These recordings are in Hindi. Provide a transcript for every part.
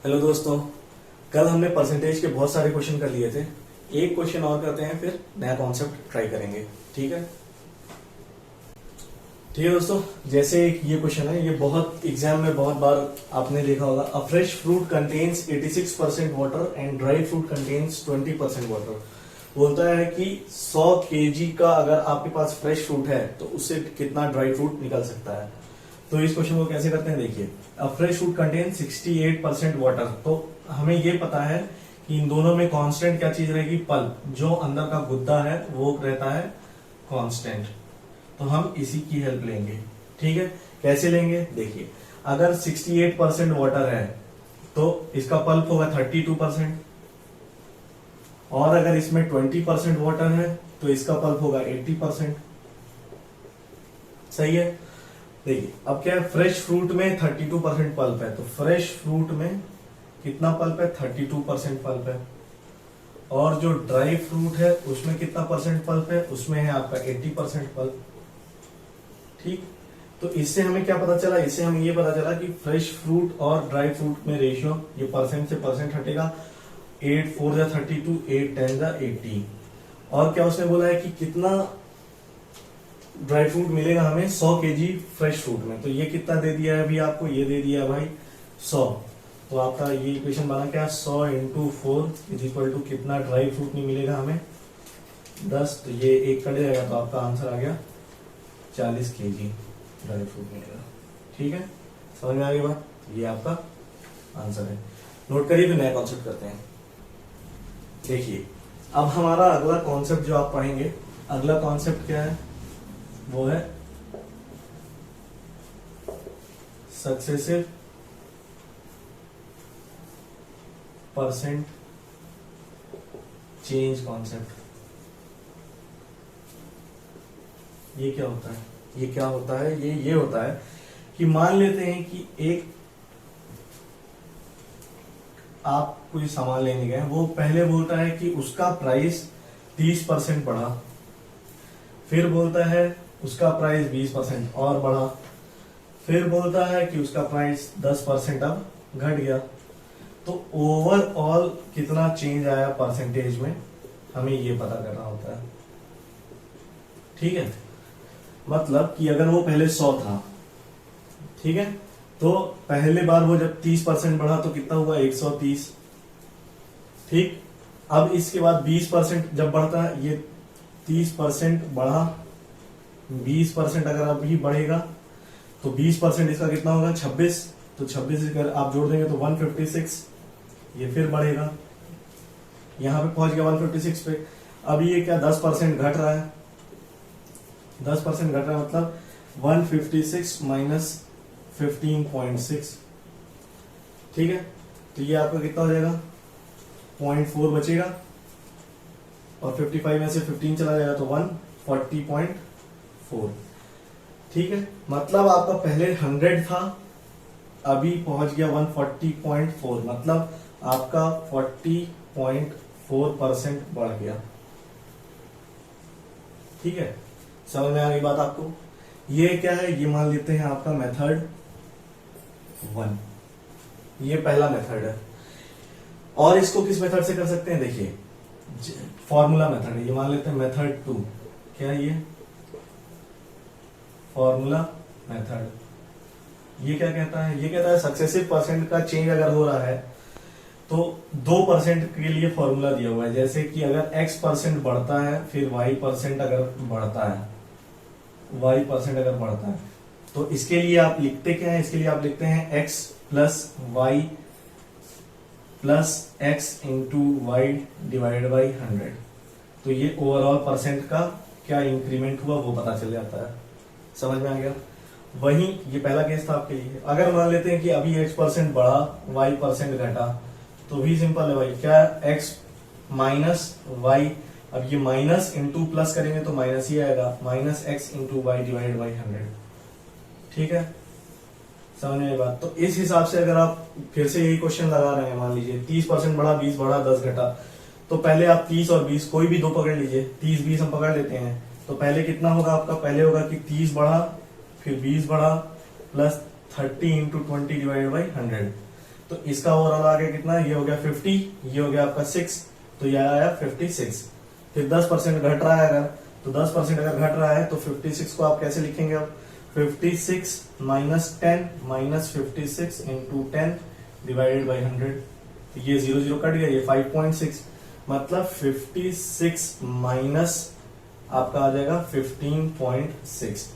हेलो दोस्तों, कल हमने परसेंटेज के बहुत सारे क्वेश्चन कर लिए थे। एक क्वेश्चन और करते हैं, फिर नया कॉन्सेप्ट ट्राई करेंगे। ठीक है दोस्तों, जैसे ये क्वेश्चन है, ये बहुत एग्जाम में बहुत बार आपने देखा होगा। अ fresh fruit contains 86% water and dry fruit contains 20% water. बोलता है कि 100 केजी का अगर आपके पास फ्रेश फ्रूट है तो उससे कितना ड्राई फ्रूट निकल सकता है। तो इस क्वेश्चन को कैसे करते हैं, देखिए। अ फ्रेश फ्रूट कंटेन 68% वाटर। तो हमें ये पता है कि इन दोनों में कांस्टेंट क्या चीज रहेगी, पल्प। जो अंदर का गुद्दा है वो रहता है कांस्टेंट। तो हम इसी की हेल्प लेंगे। ठीक है, कैसे लेंगे, देखिए। अगर 68% वाटर है तो इसका पल्प होगा 32%, और अगर इसमें 20% वाटर है तो इसका पल्प होगा 80%। सही है। देखिए अब क्या है, फ्रेश फ्रूट में 32% पल्प है, तो फ्रेश फ्रूट में कितना पल्प है, 32% पल्प है। और जो ड्राई फ्रूट है उसमें कितना परसेंट पल्प है, उसमें है आपका 80% पल्प। ठीक, तो इससे हमें क्या पता चला, इससे हमें ये पता चला कि फ्रेश फ्रूट और ड्राई फ्रूट में रेशियो, ये परसेंट से परसेंट हटेगा। 8 4 जा 32, 8 10 जा 80। और क्या उसने बोला है कि कितना ड्राई फ्रूट मिलेगा हमें 100 केजी फ्रेश फ्रूट में। तो ये कितना दे दिया है अभी आपको, ये दे दिया है भाई 100। तो आपका ये इक्वेशन बना क्या, 100 इंटू 4 इज इक्वल टू कितना ड्राई फ्रूट नहीं मिलेगा हमें, 10। तो ये एक कट जाएगा तो आपका आंसर आ गया 40 केजी ड्राई फ्रूट मिलेगा। ठीक है, समझ में आ गई बात, ये आपका आंसर है। नोट करिए, फिर नया कॉन्सेप्ट करते हैं। देखिए अब हमारा अगला कॉन्सेप्ट जो आप पढ़ेंगे, अगला कॉन्सेप्ट क्या है, वो है सक्सेसिव परसेंट चेंज कॉन्सेप्ट। ये क्या होता है, ये क्या होता है, ये होता है कि मान लेते हैं कि एक आप कोई सामान लेने गए, वो पहले बोलता है कि उसका प्राइस 30% बढ़ा, फिर बोलता है उसका प्राइस 20% और बढ़ा, फिर बोलता है कि उसका प्राइस 10% अब घट गया। तो ओवरऑल कितना चेंज आया परसेंटेज में, हमें ये पता करना होता है। ठीक है, मतलब कि अगर वो पहले 100 था, ठीक है, तो पहले बार वो जब 30% बढ़ा तो कितना हुआ, 130। ठीक, अब इसके बाद 20% जब बढ़ता है, ये 30% बढ़ा, 20% अगर अभी बढ़ेगा तो 20% इसका कितना होगा, 26। तो 26 अगर आप जोड़ देंगे तो 156। ये फिर बढ़ेगा, यहां पे पहुंच गया 156 पे। अब ये क्या 10% घट रहा है, 10% घट रहा है, मतलब 156 माइनस 15.6। ठीक है, तो ये आपका कितना हो जाएगा, 0.4 बचेगा, और 55 में से 15 चला जाएगा तो 140.4। ठीक है, मतलब आपका पहले 100 था, अभी पहुंच गया 140.4, मतलब आपका 40.4% बढ़ गया। ठीक है, समझ में आ गई बात आपको। ये क्या है, ये मान लेते हैं आपका मेथड 1, ये पहला मेथड है। और इसको किस मेथड से कर सकते हैं, देखिए फॉर्मूला मेथड है, ये मान लेते हैं मेथड 2। क्या है ये, फॉर्मूला मेथड। ये क्या कहता है, ये कहता है सक्सेसिव परसेंट का चेंज अगर हो रहा है तो 2% के लिए फॉर्मूला दिया हुआ है। जैसे कि अगर x% बढ़ता है, फिर y% अगर बढ़ता है, y% अगर बढ़ता है, तो इसके लिए आप लिखते क्या है, इसके लिए आप लिखते हैं x plus y plus x into y divided by 100। तो ये ओवरऑल परसेंट का क्या इंक्रीमेंट हुआ वो पता चल जाता है। समझ में आ गया। वहीं ये पहला केस था आपके लिए। अगर मान लेते हैं कि अभी x% बढ़ा, y% घटा, तो भी सिंपल है भाई, क्या x माइनस वाई। अब ये माइनस इंटू प्लस करेंगे तो माइनस ही आएगा, minus x into y divide by 100। ठीक है, समझ में बात। तो इस हिसाब से अगर आप फिर से यही क्वेश्चन लगा रहे हैं, मान लीजिए 30% बढ़ा, 20 बढ़ा, 10 घटा, तो पहले आप 30 और 20 कोई भी दो पकड़ लीजिए, 30 20 हम पकड़ लेते हैं। तो पहले कितना होगा आपका, पहले होगा कि 30 बढ़ा, फिर 20 बढ़ा, प्लस 30 इंटू 20 डिवाइड बाई 100। तो इसका ओवरऑल आ गया कितना, ये हो गया 50, ये हो गया आपका 6, तो ये आया 56। फिर 10% घट रहा है अगर, तो 10% अगर घट रहा है तो 56 को आप कैसे लिखेंगे, अब 56 minus 10 minus 56 into 10 divided by 100, तो ये 0 0 कट गया, ये 5.6, मतलब 56 माइनस आपका आ जाएगा 15.6,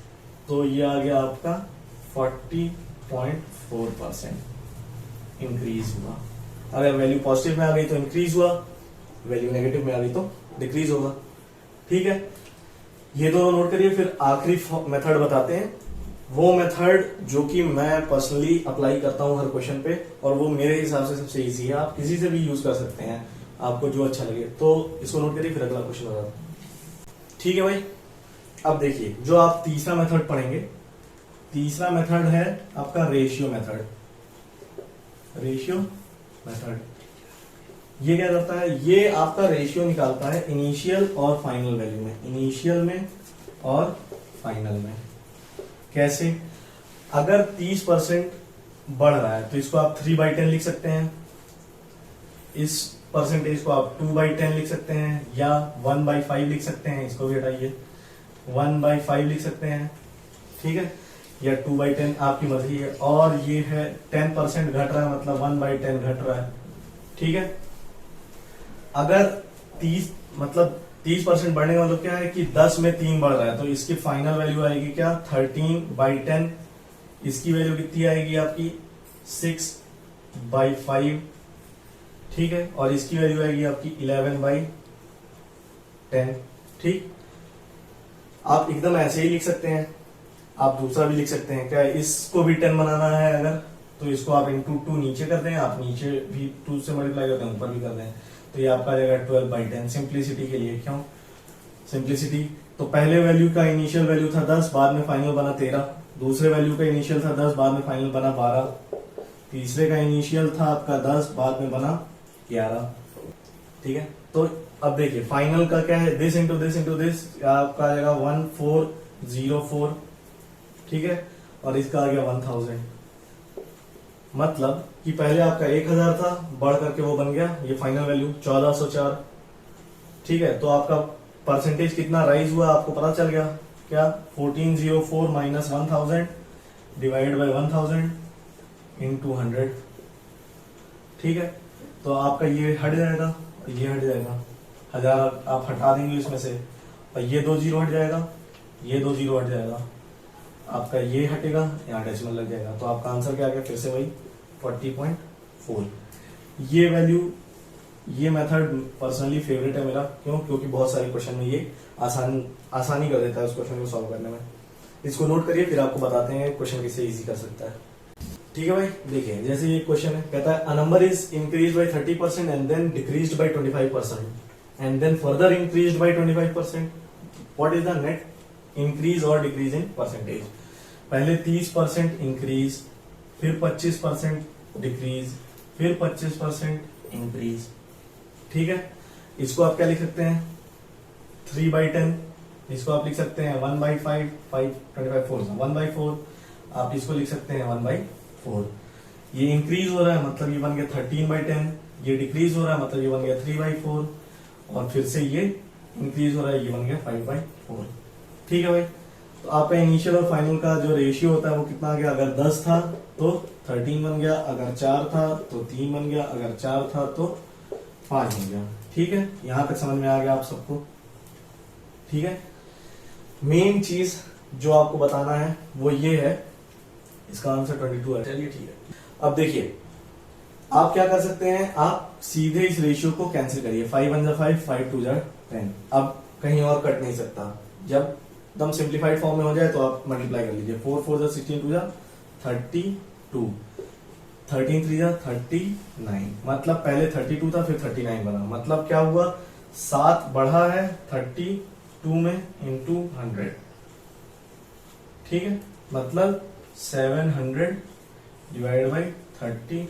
तो ये आ गया आपका 40.4% इंक्रीज हुआ। अगर वैल्यू पॉजिटिव में आ गई तो इंक्रीज हुआ, वैल्यू नेगेटिव में आ गई तो डिक्रीज होगा। ठीक है, ये दोनों नोट करिए। फिर आखिरी मेथड बताते हैं, वो मेथड जो कि मैं पर्सनली अप्लाई करता हूं हर क्वेश्चन पे, और वो मेरे हिसाब से सबसे इजी है, आप किसी से भी यूज कर सकते हैं, आपको जो अच्छा लगे। तो इसको नोट करिए, फिर अगला क्वेश्चन बताते हैं। ठीक है भाई, अब देखिए जो आप तीसरा मेथड पढ़ेंगे, तीसरा मेथड है आपका रेशियो मेथड। रेशियो मेथड ये क्या करता है, ये आपका रेशियो निकालता है इनिशियल और फाइनल वैल्यू में, इनिशियल में और फाइनल में। कैसे, अगर 30% बढ़ रहा है तो इसको आप 3/10 लिख सकते हैं, इस परसेंटेज को आप 2/10 लिख सकते हैं, या 1/5 लिख सकते हैं, इसको भी हटाइए 1/5 लिख सकते हैं। ठीक है, या 2/10 आपकी मर्जी है। और ये है 10% घट रहा है मतलब 1/10 घट रहा है। ठीक है, अगर 30% बढ़ने का मतलब क्या है कि 10 में 3 बढ़ रहा है, तो इसकी फाइनल वैल्यू आएगी क्या, 13/10। इसकी वैल्यू कितनी आएगी आपकी 6/5। ठीक है, और इसकी वैल्यू आएगी आपकी 11/10। ठीक, आप एकदम ऐसे ही लिख सकते हैं, आप दूसरा भी लिख सकते हैं। क्या इसको भी 10 बनाना है अगर, तो इसको आप इंटू 2 नीचे कर दें, आप नीचे भी 2 से मल्टीप्लाई करते हैं, ऊपर भी कर दें, तो ये आपका आ जाएगा 12/10। सिंप्लिसिटी के लिए, क्यों सिंप्लिसिटी, तो पहले वैल्यू का इनिशियल वैल्यू था 10, बाद में फाइनल बना 13, दूसरे वैल्यू का इनिशियल था 10, बाद में फाइनल बना 12, तीसरे का इनिशियल था आपका 10, बाद में बना 11। ठीक है, तो अब देखिए फाइनल का क्या है, this into this into this, आपका आ जाएगा 1404। ठीक है, और इसका आ गया 1000, मतलब कि पहले आपका 1000 था, बढ़ करके वो बन गया ये फाइनल वैल्यू 1404। ठीक है, तो आपका परसेंटेज कितना राइज हुआ आपको पता चल गया, क्या 1404 माइनस 1000 डिवाइड बाई 1000 इंटू 100। ठीक है, तो आपका ये हट जाएगा, ये हट जाएगा, 1000 आप हटा देंगे इसमें से, और ये 2 जीरो हट जाएगा, ये 2 जीरो हट जाएगा, आपका ये हटेगा, यहाँ डेसिमल लग जाएगा, तो आपका आंसर क्या आ गया, फिर से वही 40.4। ये वैल्यू, ये मेथड पर्सनली फेवरेट है मेरा, क्यों, क्योंकि बहुत सारे क्वेश्चन में ये आसानी कर देता है उस क्वेश्चन को सॉल्व करने में। इसको नोट करिए, फिर आपको बताते हैं क्वेश्चन कैसे इजी कर सकता है। ठीक है भाई, देखिए जैसे ये क्वेश्चन है, कहता है a number is increase by 30% and then decreased by 25% and then further increased by 25%, what is the net increase और डिक्रीज इन परसेंटेज। पहले 30% इंक्रीज, फिर 25% डिक्रीज, फिर 25% इंक्रीज। ठीक है, इसको आप क्या लिख सकते हैं 3/10, इसको आप लिख सकते हैं 1/5, 25 4 1/4, आप इसको लिख सकते हैं 1/4। ये इंक्रीज हो रहा है मतलब ये बन गया 13/10, ये डिक्रीज हो रहा है मतलब ये बन गया 3/4, और फिर से ये इंक्रीज हो रहा है, ये बन गया 5/4। ठीक है भाई, तो आपका इनिशियल और फाइनल का जो रेशियो होता है वो कितना आ गया, अगर 10 था तो 13 बन गया, अगर 4 था तो 3 बन गया, अगर 4 था तो 5 बन गया। ठीक है, यहां तक समझ में आ गया आप सबको। ठीक है, मेन चीज जो आपको बताना है वो ये है, इसका आंसर 22 है। चलिए ठीक है, अब देखिए आप क्या कर सकते हैं, आप सीधे इस रेशियो को कैंसिल करिए, 5 1 5, 5 2 10, अब कहीं और कट नहीं सकता। जब एकदम सिंप्लीफाइड फॉर्म में हो जाए तो आप मल्टीप्लाई कर लीजिए, 4 4 16 2 32, 13 3 39, मतलब पहले 32 था फिर 39 बना, मतलब क्या हुआ 7 बढ़ा है 32 में इंटू 100। ठीक है, मतलब 700 डिवाइड बाई 32।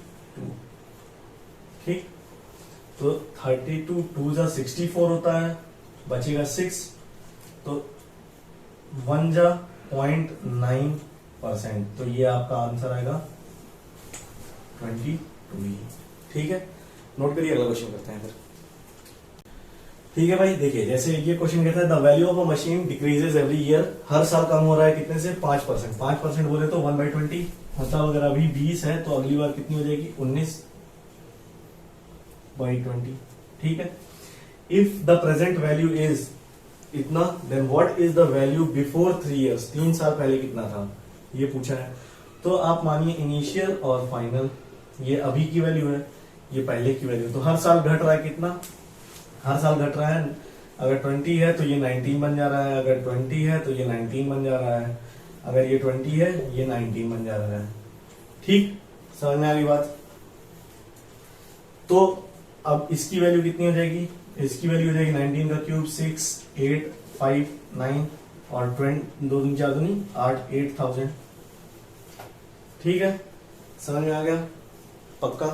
ठीक, तो 32 2 जा 64 होता है, बचेगा 6, तो 1 जा 0.9%, तो ये आपका आंसर आएगा 22। 2e। ठीक है, नोट करिए, अगला क्वेश्चन करते हैं फिर। ठीक है भाई, देखिए जैसे ये क्वेश्चन कहता है the value of a machine decreases every year, हर साल कम हो रहा है कितने से 5%। 5% बोले तो 1/20, मतलब अगर अभी 20 है तो अगली बार कितनी हो जाएगी 19/20। ठीक है, if the present value is इतना, then what is the value before 3 years, 3 साल पहले कितना था, ये पूछा है। तो आप मानिए इनिशियल और फाइनल, ये अभी की वैल्यू है, ये पहले की वैल्यू, तो हर साल घट रहा है कितना, हर साल घट रहा है। अगर 20 है तो ये 19 बन जा रहा है, अगर 20 है तो ये 19 बन जा रहा है, अगर ये 20 है ये 19 बन जा रहा है। ठीक, समझ में आ गई बात। तो अब इसकी वैल्यू कितनी हो जाएगी, इसकी वैल्यू हो जाएगी 19 का क्यूब 6 8 5 9 और 20 2 3 4 दूनी 8 8000। ठीक है, समझ में आ गया पक्का।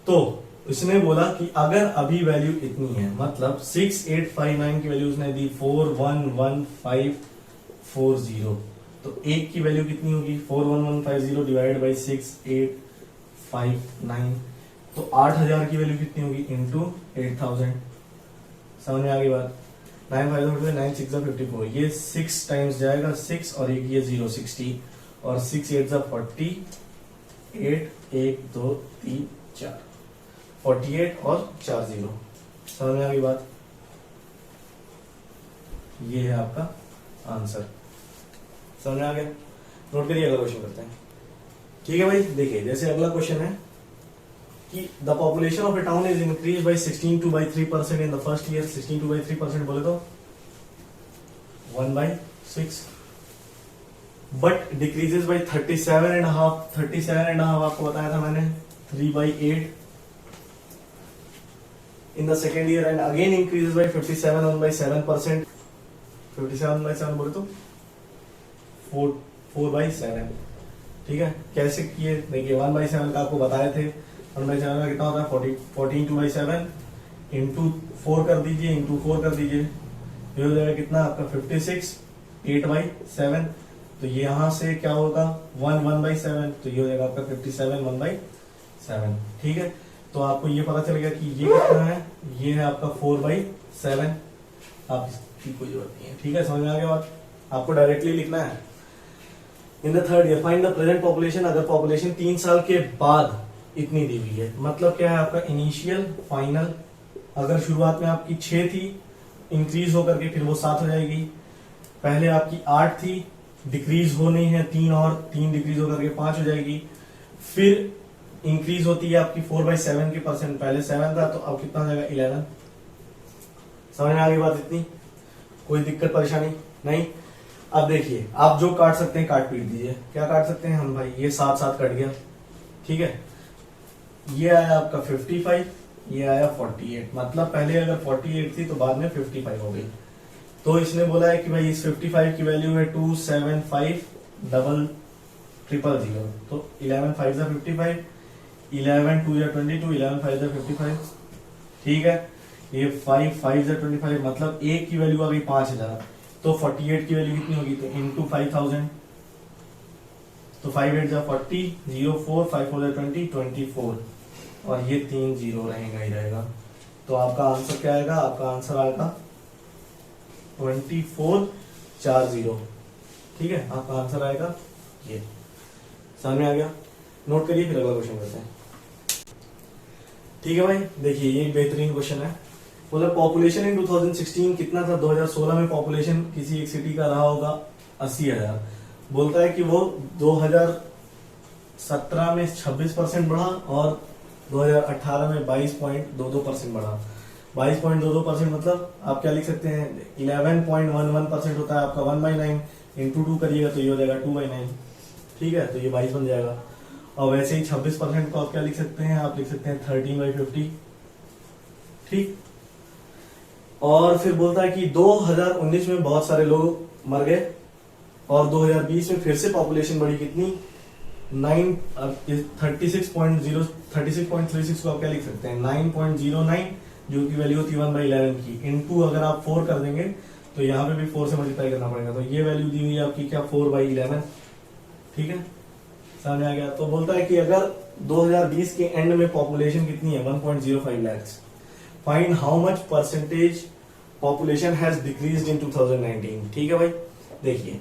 तो उसने बोला कि अगर अभी वैल्यू इतनी है, मतलब 6859 की वैल्यू उसने दी 411540, तो एक की वैल्यू कितनी होगी 41150 डिवाइड बाई 6859, तो 8000 की वैल्यू कितनी होगी इंटू 8000। समझ में आ गई बात। 9 5 9 6 54, ये 6 टाइम्स जाएगा 6 और एक ये 0 60 और 6 8 40 8 1 2 3 4 48 और 4 0। समझ में आ गई बात। ये है आपका आंसर, समझ में आ गया। नोट करिए, अगला क्वेश्चन करते हैं। ठीक है भाई, देखिए जैसे अगला क्वेश्चन है कि the population of A town is increase by 16.3% in the first year. 16.3% बोले तो 1/6, बट डिक्रीजेस बाई 37.5। 37.5 आपको बताया था मैंने 3/8 in the second year and again increases by 57.7%। 57/7 बोले तो 4/7। ठीक है, कैसे किए देखिए, 1/7 का आपको बताए थे। 1/7 का कितना होता है 14 2/7 इंटू 4 कर दीजिए, इंटू 4 कर दीजिए, ये हो जाएगा कितना आपका 56 8/7। तो ये यहां से क्या होगा 1/7, तो ये हो जाएगा आपका 57 1/7। ठीक है, तो आपको ये पता चलेगा कि ये कितना है, ये है आपका 4/7। आप इसकी कोई जरूरत नहीं है। ठीक है, समझ में आ गया बात। आपको डायरेक्टली लिखना है। In the third year find the present population, अगर पॉपुलेशन 3 साल के बाद इतनी दी हुई है, मतलब क्या है आपका इनिशियल फाइनल। अगर शुरुआत में आपकी 6 थी, इंक्रीज होकर के फिर वो 7 हो जाएगी। पहले आपकी 8 थी, डिक्रीज होनी है 3 और 3 डिक्रीज होकर के 5 हो जाएगी। फिर इंक्रीज होती है आपकी 4/7 के परसेंट, पहले 7 था तो अब कितना हो जाएगा 11। समझ में आ गई बात इतनी, कोई दिक्कत परेशानी नहीं। अब देखिए, आप जो काट सकते हैं काट पीट दीजिए। क्या काट सकते हैं हम भाई, ये 7 7 कट गया। ठीक है, ये आया आपका 55, ये आया 48, मतलब पहले अगर 48 थी तो बाद में 55 हो गई। तो इसने बोला है कि भाई इस 55 की वैल्यू है 2750000। तो 11 5 55, 11 2 22, 11 5 55। ठीक है, ये 5 5 25, मतलब एक की वैल्यू आ गई 5000। तो 48 की वैल्यू कितनी होगी, तो इंटू 5000। तो 5 8 40, 0 4 5 4 20 24, और ये 3 0 रहेगा ही रहेगा। तो आपका आंसर क्या आएगा, आपका आंसर आएगा 2440। ठीक है, आपका आंसर आएगा ये। समझ में आ गया। नोट करिए, फिर अगला क्वेश्चन करते हैं। ठीक है भाई, देखिए ये एक बेहतरीन क्वेश्चन है। बोला पॉपुलेशन इन 2016 कितना था। 2016 में पॉपुलेशन किसी एक सिटी का रहा होगा 80,000। बोलता है कि वो 2017 में 26% बढ़ा और 2018 में 22.22% बढ़ा। 22.22% मतलब आप क्या लिख सकते हैं, 11.11% होता है आपका 1/9, इंटू 2 करिएगा तो ये हो जाएगा 2/9। ठीक है, तो ये 22 बन जाएगा। और वैसे ही 26% को आप क्या लिख सकते हैं, आप लिख सकते हैं 13/50। ठीक, और फिर बोलता है कि 2019 में बहुत सारे लोग मर गए और 2020 में फिर से पॉपुलेशन बढ़ी कितनी 36.36 को आप क्या लिख सकते हैं 9.09, जो की वैल्यू होती है 1/11 की। इनटू अगर आप 4 कर देंगे तो यहाँ पे भी 4 से मल्टीप्लाई करना पड़ेगा। तो ये वैल्यू दी हुई है आपकी क्या 4/11। ठीक है, समझ आ गया। तो बोलता है कि अगर 2020 के एंड में पॉपुलेशन कितनी है 1.05 lakhs। Find how much percentage population has decreased in 2019। ठीक है भाई, देखिए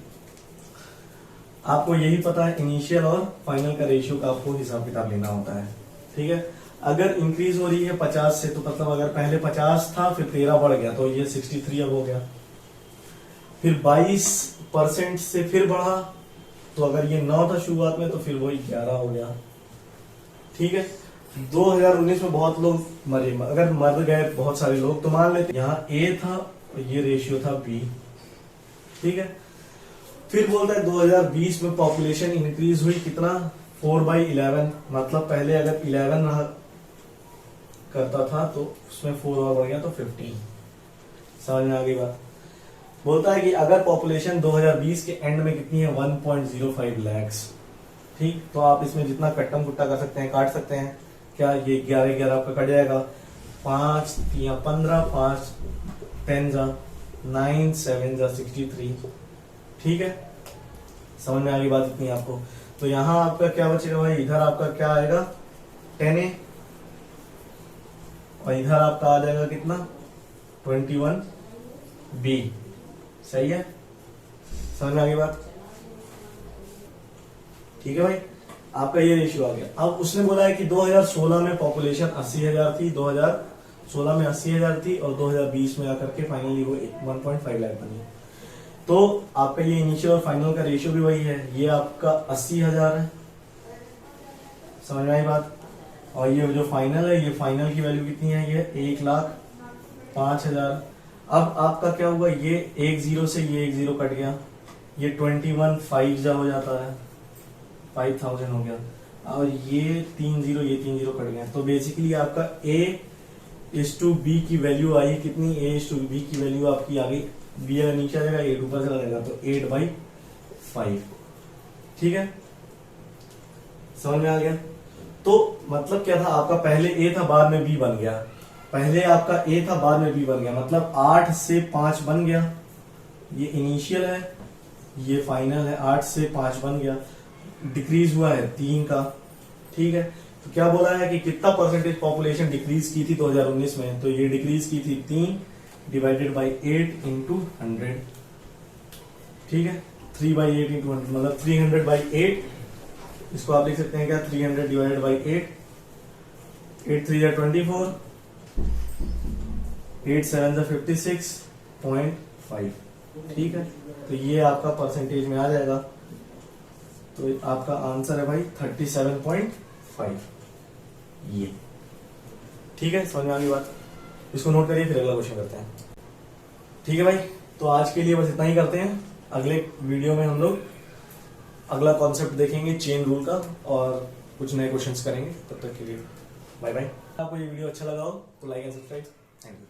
आपको यही पता है इनिशियल और फाइनल का रेशियो का आपको हिसाब किताब लेना होता है। ठीक है, अगर इंक्रीज हो रही है 50 से, तो मतलब अगर पहले 50 था फिर 13 बढ़ गया तो ये 63 अब हो गया। फिर 22% से फिर बढ़ा, तो अगर ये 9 था शुरुआत में तो फिर वही 11 हो गया। ठीक है, 2019 में बहुत लोग मरे, अगर मर गए बहुत सारे लोग तो मान लेते यहाँ A था और ये रेशियो था B। ठीक है, फिर बोलता है 2020 में पॉपुलेशन इंक्रीज हुई कितना 4/11, मतलब पहले अगर 11 रहा करता था तो उसमें 4 और बढ़ गया तो 15। समझ में आ गई बात। बोलता है कि अगर पॉपुलेशन 2020 के एंड में कितनी है 1.05 lakhs। ठीक, तो आप इसमें जितना कट्टम कुट्टा कर सकते हैं काट सकते हैं। क्या ये 11 आपका कट जाएगा, 5 या 15, 5 10 जा 9 7 जा 63। ठीक है, समझ में आ गई बात इतनी आपको। तो यहां आपका क्या बचेगा भाई, इधर आपका क्या आएगा 10A और इधर आपका आ जाएगा कितना 21B। सही है, समझ में आ गई बात। ठीक है भाई, आपका ये रेशियो आ गया। अब उसने बोला है कि 2016 में पॉपुलेशन 80,000 थी, 2016 में 80,000 थी और 2020 में आकर के फाइनली वो 1.5 लाख बनी। तो आपका ये इनिशियल और फाइनल का रेशियो भी वही है, ये आपका 80,000 है। समझ में आई बात। और ये जो फाइनल है, ये फाइनल की वैल्यू कितनी है, ये 1,05,000। अब आपका क्या हुआ, ये 1 0 से ये 1 0 कट गया, ये 21 जा हो जाता है 5,000 हो गया। और ये 3 0 ये 3 0 कट गया। तो बेसिकली आपका A:B की वैल्यू आई कितनी, A:B की वैल्यू आपकी आ गई, B अगर नीचे आ जाएगा 8 ऊपर चला जाएगा तो 8/5। ठीक है, समझ में आ गया। तो मतलब क्या था, आपका पहले A था बाद में B बन गया, पहले आपका A था बाद में B बन गया, मतलब 8 से 5 बन गया। ये इनिशियल है, ये फाइनल है, 8 से 5 बन गया, डिक्रीज हुआ है 3 का। ठीक है, तो क्या बोला है कि कितना परसेंटेज पॉपुलेशन डिक्रीज की थी 2019 में, तो ये डिक्रीज की थी 3 डिवाइडेड बाई 8 इंटू 100। ठीक है, 3/8 इंटू 100 मतलब 300/8। इसको आप लिख सकते हैं क्या, 300 डिवाइडेड बाई 8, 8 3 जा 24, 8 7 जा 56.5। ठीक है, तो ये आपका परसेंटेज में आ जाएगा। तो आपका आंसर है भाई 37.5 ये। ठीक है, समझ में आ गई बात। इसको नोट करिए, फिर अगला क्वेश्चन करते हैं। ठीक है भाई, तो आज के लिए बस इतना ही करते हैं। अगले वीडियो में हम लोग अगला कॉन्सेप्ट देखेंगे चेन रूल का और कुछ नए क्वेश्चंस करेंगे। तब तक के लिए बाय बाय। आपको ये वीडियो अच्छा लगा हो तो like and subscribe. Thank you.